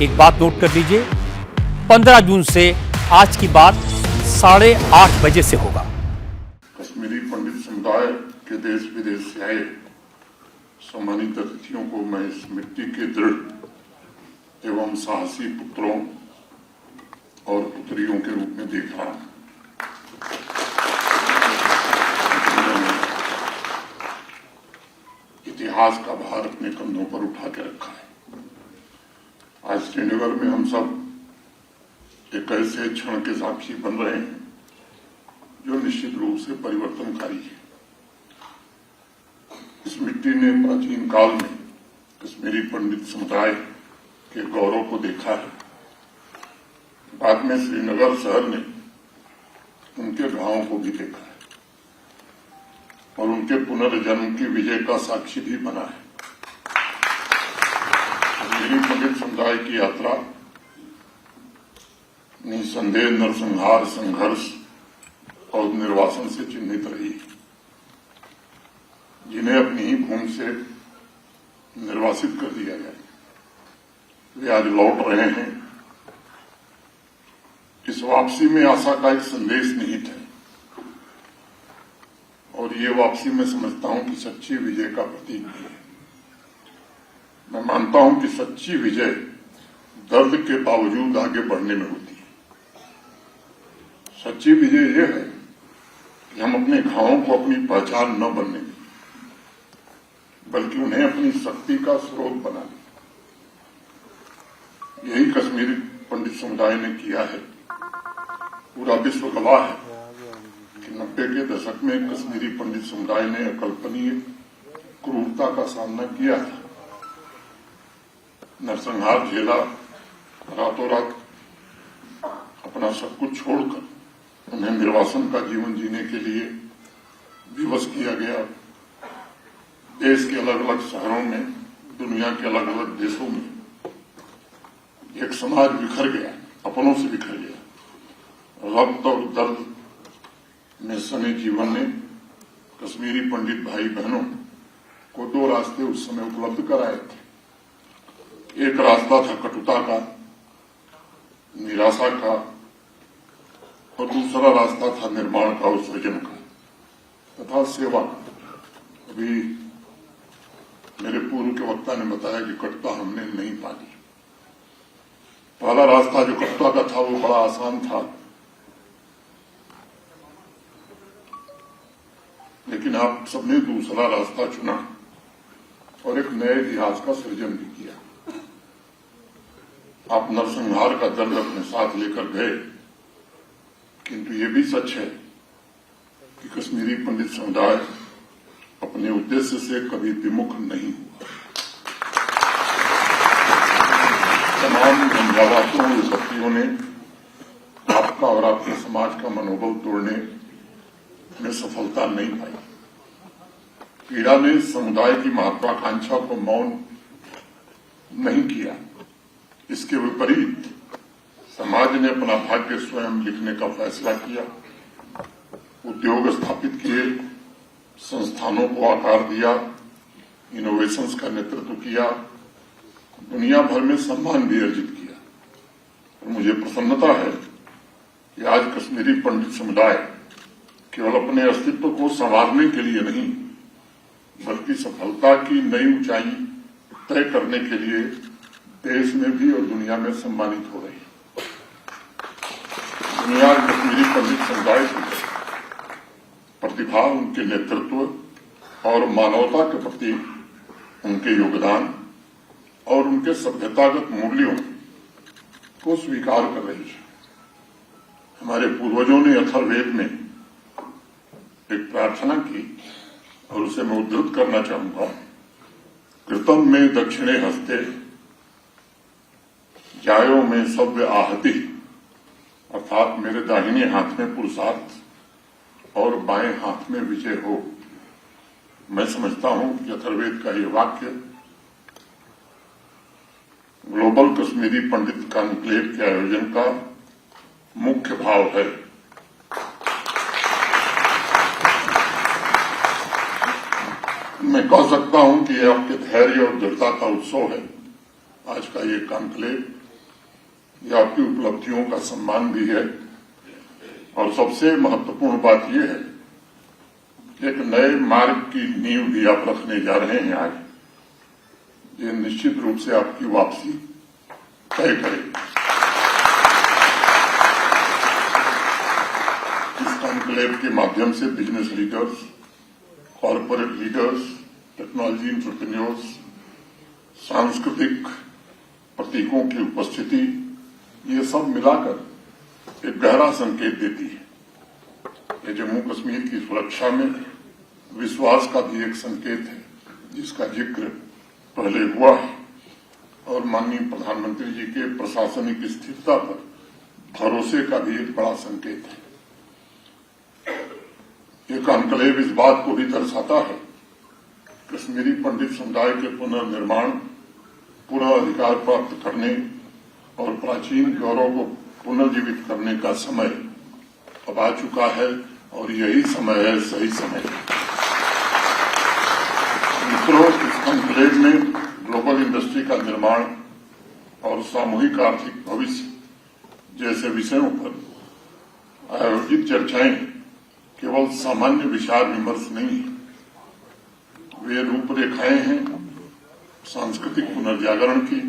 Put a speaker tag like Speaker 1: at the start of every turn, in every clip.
Speaker 1: एक बात नोट कर लीजिए, 15 जून से आज की बात 8:30 बजे से होगा।
Speaker 2: कश्मीरी पंडित समुदाय के देश विदेश से आए सम्मानित अतिथियों को मैं इस मिट्टी के दृढ़ एवं साहसी पुत्रों और पुत्रियों के रूप में देख रहा हूं। इतिहास का भार अपने कंधों पर उठा के रखा है। आज श्रीनगर में हम सब एक ऐसे क्षण के साक्षी बन रहे हैं जो निश्चित रूप से परिवर्तनकारी है। इस मिट्टी ने प्राचीन काल में कश्मीरी पंडित समुदाय के गौरव को देखा है। बाद में श्रीनगर शहर ने उनके गांवों को भी देखा है और उनके पुनर्जन्म की विजय का साक्षी भी बना है। कश्मीरी पंडित समुदाय की यात्रा निसंदेह नरसंहार, संघर्ष और निर्वासन से चिन्हित रही। जिन्हें अपनी ही भूमि से निर्वासित कर दिया गया, वे आज लौट रहे हैं। इस वापसी में आशा का एक संदेश निहित है और ये वापसी मैं समझता हूं कि सच्ची विजय का प्रतीक भी है। मैं मानता हूं कि सच्ची विजय दर्द के बावजूद आगे बढ़ने में होती है। सच्ची विजय यह है कि हम अपने घावों को अपनी पहचान न बनने दें, बल्कि उन्हें अपनी शक्ति का स्रोत बना दें। यही कश्मीरी पंडित समुदाय ने किया है। पूरा विश्व गवाह है कि 90 के दशक में कश्मीरी पंडित समुदाय ने अकल्पनीय क्रूरता का सामना किया था। नरसंहार झेला, रातों रात अपना सब कुछ छोड़कर उन्हें निर्वासन का जीवन जीने के लिए विवश किया गया। देश के अलग अलग शहरों में, दुनिया के अलग अलग देशों में एक समाज बिखर गया, अपनों से बिखर गया। रक्त और दर्द में सने जीवन ने कश्मीरी पंडित भाई बहनों को 2 रास्ते उस समय उपलब्ध कराए थे। एक रास्ता था कटुता का, निराशा का, और दूसरा रास्ता था निर्माण का और सृजन का तथा सेवा का। अभी मेरे पूर्व के वक्ता ने बताया कि कटुता हमने नहीं पाली। पहला रास्ता जो कटुता का था वो बड़ा आसान था, लेकिन आप सबने दूसरा रास्ता चुना और एक नए इतिहास का सृजन भी किया। आप नरसंहार का दर्द अपने साथ लेकर गए, किंतु ये भी सच है कि कश्मीरी पंडित समुदाय अपने उद्देश्य से कभी विमुख नहीं हुआ। तमाम झंझावातों और विपत्तियों ने आपका और आपके समाज का मनोबल तोड़ने में सफलता नहीं पाई। पीड़ा ने समुदाय की महत्वाकांक्षा को मौन नहीं किया। इसके विपरीत समाज ने अपना भाग्य स्वयं लिखने का फैसला किया, उद्योग स्थापित किए, संस्थानों को आकार दिया, इनोवेशंस का नेतृत्व किया, दुनिया भर में सम्मान भी अर्जित किया। और मुझे प्रसन्नता है कि आज कश्मीरी पंडित समुदाय केवल अपने अस्तित्व को संवारने के लिए नहीं, बल्कि सफलता की नई ऊंचाई तय करने के लिए देश में भी और दुनिया में सम्मानित हो रही है। दुनिया कश्मीरी पंडित समुदाय की प्रतिभा, उनके नेतृत्व और मानवता के प्रति उनके योगदान और उनके सभ्यतागत मूल्यों को स्वीकार कर रही है। हमारे पूर्वजों ने अथर्ववेद में एक प्रार्थना की और उसे मैं उद्धृत करना चाहूंगा। कृतम में दक्षिणे हस्ते जायो में सव्य आहति, अर्थात मेरे दाहिने हाथ में पुरुषार्थ और बाएं हाथ में विजय हो। मैं समझता हूं कि अथर्ववेद का ये वाक्य ग्लोबल कश्मीरी पंडित कॉन्क्लेव के आयोजन का मुख्य भाव है। मैं कह सकता हूं कि यह आपके धैर्य और दृढ़ता का उत्सव है। आज का ये कॉन्क्लेव ये आपकी उपलब्धियों का सम्मान भी है और सबसे महत्वपूर्ण बात यह है कि एक नए मार्ग की नींव भी आप रखने जा रहे हैं आज। ये निश्चित रूप से आपकी वापसी तय करेगी। इस कॉन्क्लेव के माध्यम से business leaders, corporate leaders, technology entrepreneurs, सांस्कृतिक प्रतीकों की उपस्थिति, ये सब मिलाकर एक गहरा संकेत देती है। ये जम्मू कश्मीर की सुरक्षा में विश्वास का भी एक संकेत है, जिसका जिक्र पहले हुआ है, और माननीय प्रधानमंत्री जी के प्रशासनिक स्थिरता पर भरोसे का भी एक बड़ा संकेत है। ये कॉन्क्लेव इस बात को भी दर्शाता है कश्मीरी पंडित समुदाय के पुनर्निर्माण, पुनः अधिकार प्राप्त करने और प्राचीन गौरव को पुनर्जीवित करने का समय अब आ चुका है, और यही समय है, सही समय है। मित्रों, इस कॉन्क्लेव में ग्लोबल इंडस्ट्री का निर्माण और सामूहिक आर्थिक भविष्य जैसे विषयों पर आयोजित चर्चाएं केवल सामान्य विचार विमर्श नहीं है, वे रूपरेखाएं हैं सांस्कृतिक पुनर्जागरण की,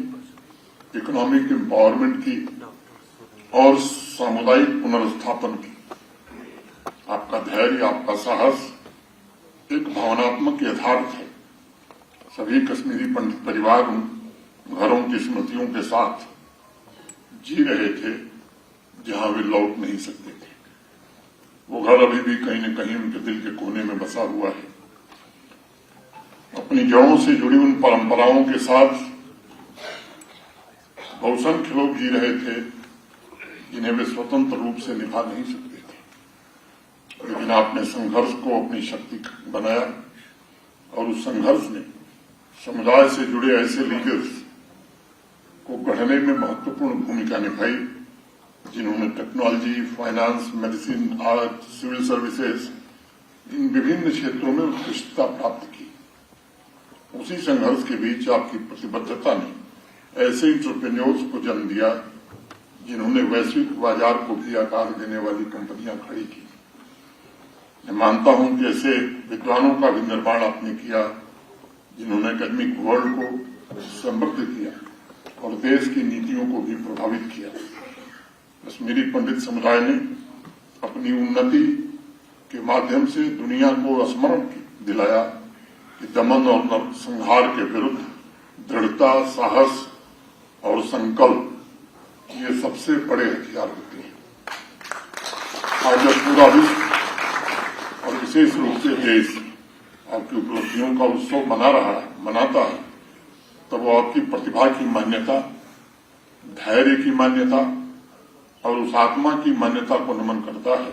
Speaker 2: इकोनॉमिक एम्पावरमेंट की और सामुदायिक पुनर्स्थापन की। आपका धैर्य, आपका साहस एक भावनात्मक यथार्थ है। सभी कश्मीरी पंडित परिवार उन घरों की स्मृतियों के साथ जी रहे थे जहां वे लौट नहीं सकते थे। वो घर अभी भी कहीं न कहीं उनके दिल के कोने में बसा हुआ है। अपनी जड़ों से जुड़ी उन परंपराओं के साथ बहुसंख्य लोग जी रहे थे जिन्हें वे स्वतंत्र रूप से निभा नहीं सकते थे, लेकिन आपने संघर्ष को अपनी शक्ति बनाया और उस संघर्ष ने समुदाय से जुड़े ऐसे लीडर्स को गढ़ने में महत्वपूर्ण भूमिका निभाई, जिन्होंने technology, finance, medicine, art, civil services, इन विभिन्न क्षेत्रों में उत्कृष्टता प्राप्त की। उसी संघर्ष के बीच आपकी प्रतिबद्धता ने ऐसे एंटरप्रेन्योर्स को जन्म दिया जिन्होंने वैश्विक बाजार को भी आकार देने वाली कंपनियां खड़ी की। मैं मानता हूं कि ऐसे विद्वानों का भी निर्माण आपने किया जिन्होंने एकेडमिक वर्ल्ड को समृद्ध किया और देश की नीतियों को भी प्रभावित किया। कश्मीरी पंडित समुदाय ने अपनी उन्नति के माध्यम से दुनिया को स्मरण दिलाया कि दमन और नरसंहार के विरुद्ध दृढ़ता, साहस और संकल्प ये सबसे बड़े हथियार होते हैं। आज जब पूरा विश्व और विशेष रूप से देश आपकी उपलब्धियों का उत्सव मनाता है, तब वो आपकी प्रतिभा की मान्यता, धैर्य की मान्यता और उस आत्मा की मान्यता को नमन करता है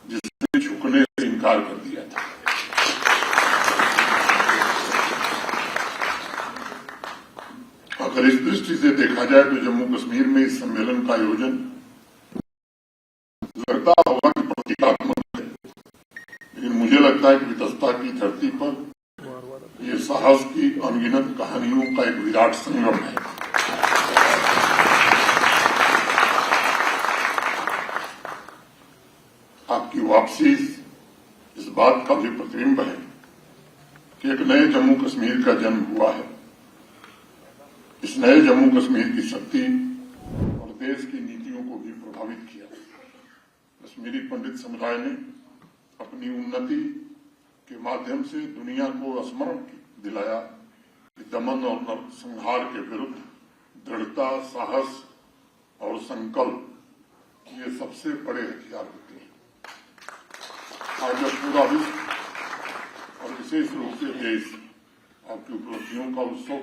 Speaker 2: जिसने झुकने से इनकार कर दिया था। अगर इस दृष्टि से देखा जाए तो जम्मू कश्मीर में इस सम्मेलन का आयोजन लगता होगा कि प्रतीकात्मक है, लेकिन मुझे लगता है कि वितस्ता की धरती पर ये साहस की अनगिनत कहानियों का एक विराट संगम है। आपकी वापसी इस बात का भी प्रतिबिंब है कि एक नए जम्मू कश्मीर का जन्म हुआ है। इस नए जम्मू कश्मीर की शक्ति और देश की नीतियों को भी प्रभावित किया। कश्मीरी पंडित समुदाय ने अपनी उन्नति के माध्यम से दुनिया को स्मरण दिलाया कि दमन और नरसंहार के विरुद्ध दृढ़ता, साहस और संकल्प ये सबसे बड़े हथियार होते हैं। आज जब पूरा विश्व और विशेष रूप से देश आपकी उपलब्धियों का उत्सव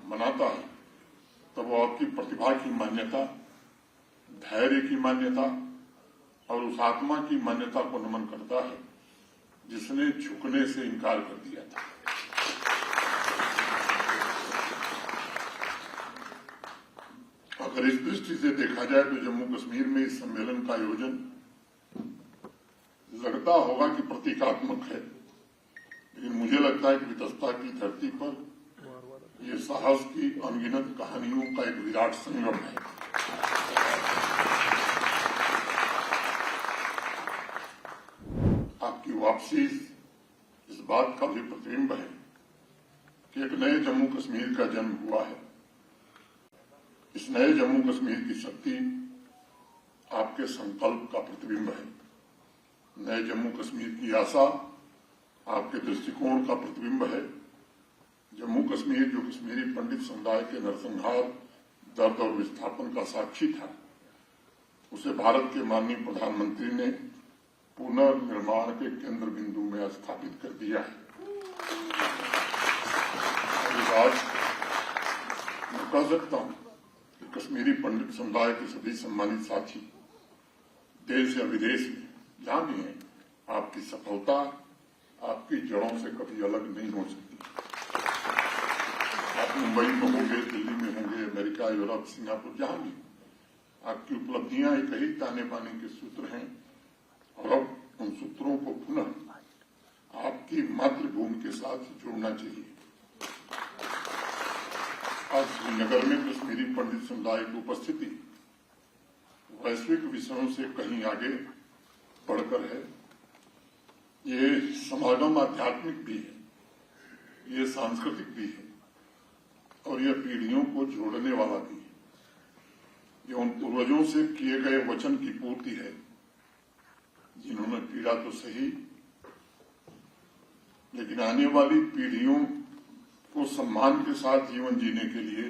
Speaker 2: मनाता है, तब वो आपकी प्रतिभा की मान्यता, धैर्य की मान्यता और उस आत्मा की मान्यता को नमन करता है जिसने झुकने से इनकार कर दिया था। अगर इस दृष्टि से देखा जाए तो जम्मू कश्मीर में इस सम्मेलन का आयोजन लगता होगा कि प्रतीकात्मक है, लेकिन मुझे लगता है कि वितस्ता की धरती पर ये साहस की अनगिनत कहानियों का एक विराट संगम है। आपकी वापसी इस बात का भी प्रतिबिंब है कि एक नए जम्मू कश्मीर का जन्म हुआ है। इस नए जम्मू कश्मीर की शक्ति आपके संकल्प का प्रतिबिंब है। नए जम्मू कश्मीर की आशा आपके दृष्टिकोण का प्रतिबिंब है। जम्मू कश्मीर जो कश्मीरी पंडित समुदाय के नरसंहार, दर्द और विस्थापन का साक्षी था, उसे भारत के माननीय प्रधानमंत्री ने पुनर्निर्माण के केंद्र बिंदु में स्थापित कर दिया है। आज मैं कह सकता हूं कि कश्मीरी पंडित समुदाय के सभी सम्मानित साथी देश या विदेश में जहां भी हैं, आपकी सफलता आपकी जड़ों से कभी अलग नहीं हो सकती। आप मुंबई में होंगे, दिल्ली में होंगे, अमेरिका, यूरोप, सिंगापुर, जहां भी आपकी उपलब्धियां एक ही ताने बाने के सूत्र हैं और अब उन सूत्रों को पुनः आपकी मातृभूमि के साथ जोड़ना चाहिए। आज श्रीनगर में कश्मीरी पंडित समुदाय की उपस्थिति वैश्विक विषयों से कहीं आगे बढ़कर है। ये समागम आध्यात्मिक भी है, ये सांस्कृतिक भी है और यह पीढ़ियों को जोड़ने वाला भी है। ये उन पूर्वजों से किए गए वचन की पूर्ति है जिन्होंने पीड़ा तो सही, लेकिन आने वाली पीढ़ियों को सम्मान के साथ जीवन जीने के लिए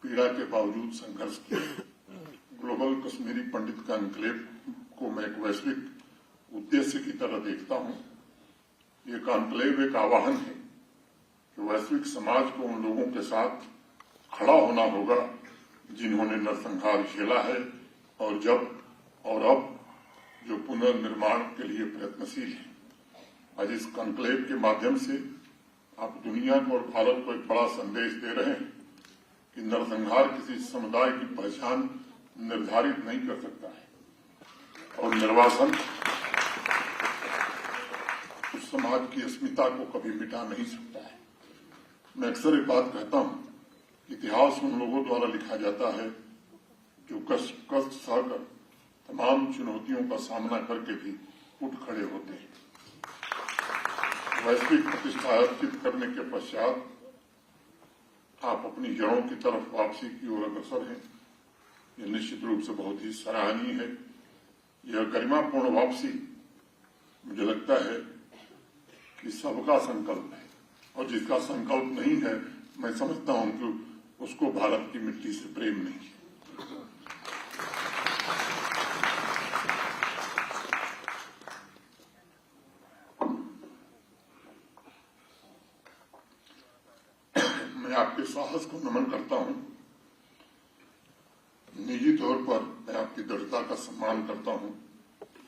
Speaker 2: पीड़ा के बावजूद संघर्ष किया। ग्लोबल कश्मीरी पंडित का एन्क्लेव को मैं एक वैश्विक उद्देश्य की तरह देखता हूं। ये कॉन्क्लेव एक आह्वान है कि वैश्विक समाज को उन लोगों के साथ खड़ा होना होगा जिन्होंने नरसंहार झेला है और जब और अब जो पुनर्निर्माण के लिए प्रयत्नशील है। आज इस कॉन्क्लेव के माध्यम से आप दुनिया को और भारत को एक बड़ा संदेश दे रहे हैं कि नरसंहार किसी समुदाय की पहचान निर्धारित नहीं कर सकता है और निर्वासन उस समाज की अस्मिता को कभी मिटा नहीं सकता है। मैं अक्सर एक बात कहता हूं, इतिहास उन लोगों द्वारा लिखा जाता है जो कष्ट सहकर तमाम चुनौतियों का सामना करके भी उठ खड़े होते हैं। वैश्विक प्रतिष्ठा अर्जित करने के पश्चात आप अपनी जड़ों की तरफ वापसी की ओर अग्रसर हैं। यह निश्चित रूप से बहुत ही सराहनीय है। यह गरिमापूर्ण वापसी मुझे लगता है कि सबका संकल्प है और जिसका संकल्प नहीं है, मैं समझता हूं कि उसको भारत की मिट्टी से प्रेम नहीं है। मैं आपके साहस को नमन करता हूं। निजी तौर पर मैं आपकी दृढ़ता का सम्मान करता हूं।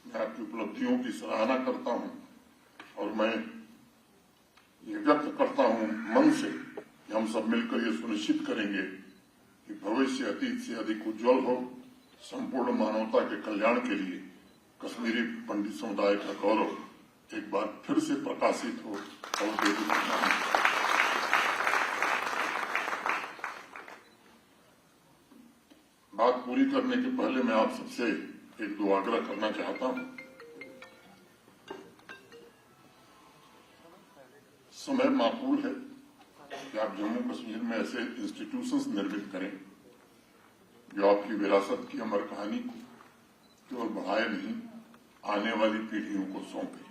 Speaker 2: मैं आपकी उपलब्धियों की सराहना करता हूं और मैं ये व्यक्त करता हूं मन से कि हम सब मिलकर ये सुनिश्चित करेंगे कि भविष्य अतीत से अधिक उज्जवल हो। संपूर्ण मानवता के कल्याण के लिए कश्मीरी पंडित समुदाय का गौरव एक बार फिर से प्रकाशित हो और देश बात पूरी करने के पहले मैं आप सबसे एक दो आग्रह करना चाहता हूं। समय माकूल है कि आप जम्मू कश्मीर में ऐसे इंस्टीट्यूशंस निर्मित करें जो आपकी विरासत की अमर कहानी को केवल बढ़ाए नहीं, आने वाली पीढ़ियों को सौंपे।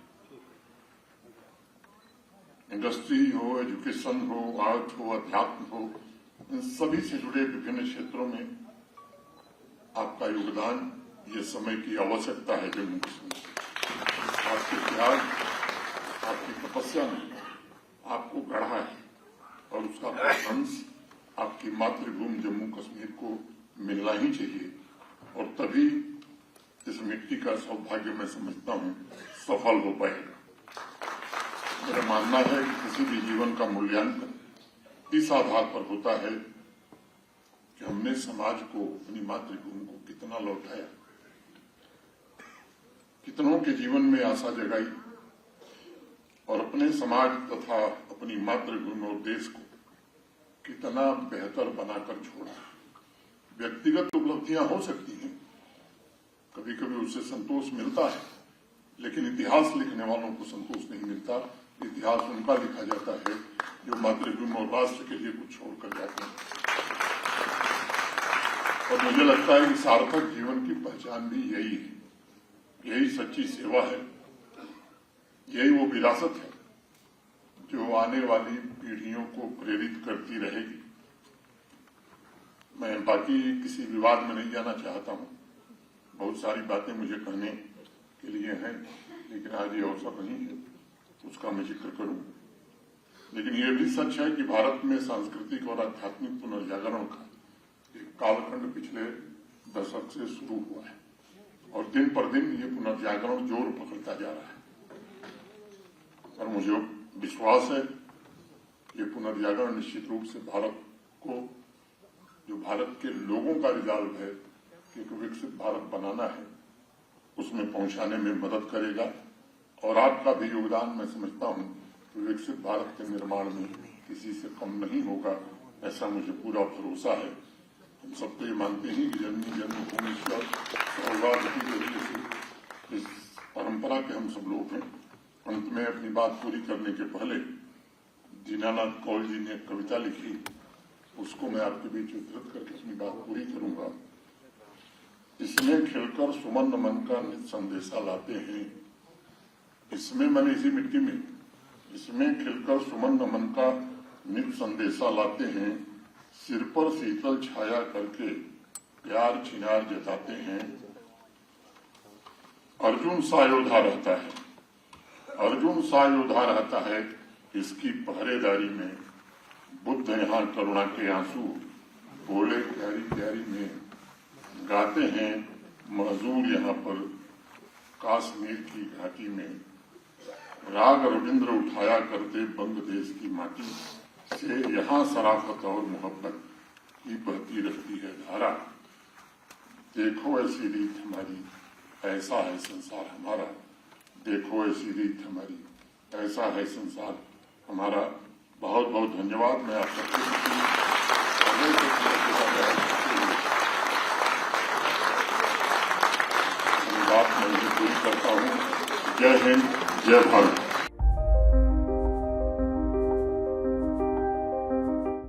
Speaker 2: इंडस्ट्री हो, एजुकेशन हो, आर्ट हो, अध्यात्म हो, इन सभी से जुड़े विभिन्न क्षेत्रों में आपका योगदान ये समय की आवश्यकता है। जम्मू कश्मीर आपके त्याग, आपकी तपस्या ने आपको गढ़ा है और उसका प्रशंस आपकी मातृभूमि जम्मू कश्मीर को मिलना ही चाहिए और तभी इस मिट्टी का सौभाग्य मैं समझता हूं सफल हो पाएगा। मेरा मानना है कि किसी भी जीवन का मूल्यांकन इस आधार पर होता है कि हमने समाज को, अपनी मातृभूमि को कितना लौटाया, कितनों के जीवन में आशा जगाई और अपने समाज तथा अपनी मातृभूमि और देश को कितना बेहतर बनाकर छोड़ा। व्यक्तिगत उपलब्धियां हो सकती हैं, कभी कभी उससे संतोष मिलता है, लेकिन इतिहास लिखने वालों को संतोष नहीं मिलता। इतिहास उनका लिखा जाता है जो मातृभूमि और राष्ट्र के लिए कुछ छोड़कर जाते हैं। और मुझे लगता है कि सार्थक जीवन की पहचान भी यही है, यही सच्ची सेवा है, यही वो विरासत है जो आने वाली पीढ़ियों को प्रेरित करती रहेगी। मैं बाकी किसी विवाद में नहीं जाना चाहता हूं, बहुत सारी बातें मुझे कहने के लिए हैं, लेकिन आज ये अवसर नहीं है उसका मैं जिक्र करूं। लेकिन ये भी सच है कि भारत में सांस्कृतिक और आध्यात्मिक पुनर्जागरण का एक कालखंड पिछले दशक से शुरू हुआ है और दिन पर दिन ये पुनर्जागरण जोर पकड़ता जा रहा है। और मुझे विश्वास है ये पुनर्जागरण निश्चित रूप से भारत को, जो भारत के लोगों का रिजॉल्व है कि एक विकसित भारत बनाना है, उसमें पहुंचाने में मदद करेगा। और आपका भी योगदान मैं समझता हूं कि विकसित भारत के निर्माण में किसी से कम नहीं होगा, ऐसा मुझे पूरा भरोसा है। हम सब तो ये मानते हैं कि जननी जन्मभूमि सौहार्द के जरिए से इस परंपरा के हम सब लोग हैं। अंत में अपनी बात पूरी करने के पहले दीनानाथ कौल जी ने एक कविता लिखी, उसको मैं आपके बीच उद्धृत करके अपनी बात पूरी करूंगा। इसमें खिलकर सुमन मन का नित संदेशा लाते हैं, इसमें मैंने इसी मिट्टी में, इसमें खिलकर सुमन मन का नित संदेशा लाते हैं, सिर पर शीतल छाया करके प्यार चिनार जताते हैं। अर्जुन सा योद्धा रहता है, अर्जुन सा योद्धा रहता है, इसकी पहरेदारी में बुद्ध यहाँ करुणा के आंसू बोले प्यारी प्यारी में, गाते हैं मजदूर यहाँ पर काश्मीर की घाटी में, राग रविंद्र उठाया करते बांग्लादेश की माटी से, यहाँ शराफत और मोहब्बत की बहती रहती है धारा। देखो ऐसी रीत हमारी, ऐसा है संसार हमारा, देखो ऐसी रीत हमारी, ऐसा है संसार हमारा। बहुत बहुत धन्यवाद। मैं आप सबके बात मैं पूरी करता हूँ। जय हिंद, जय भारत।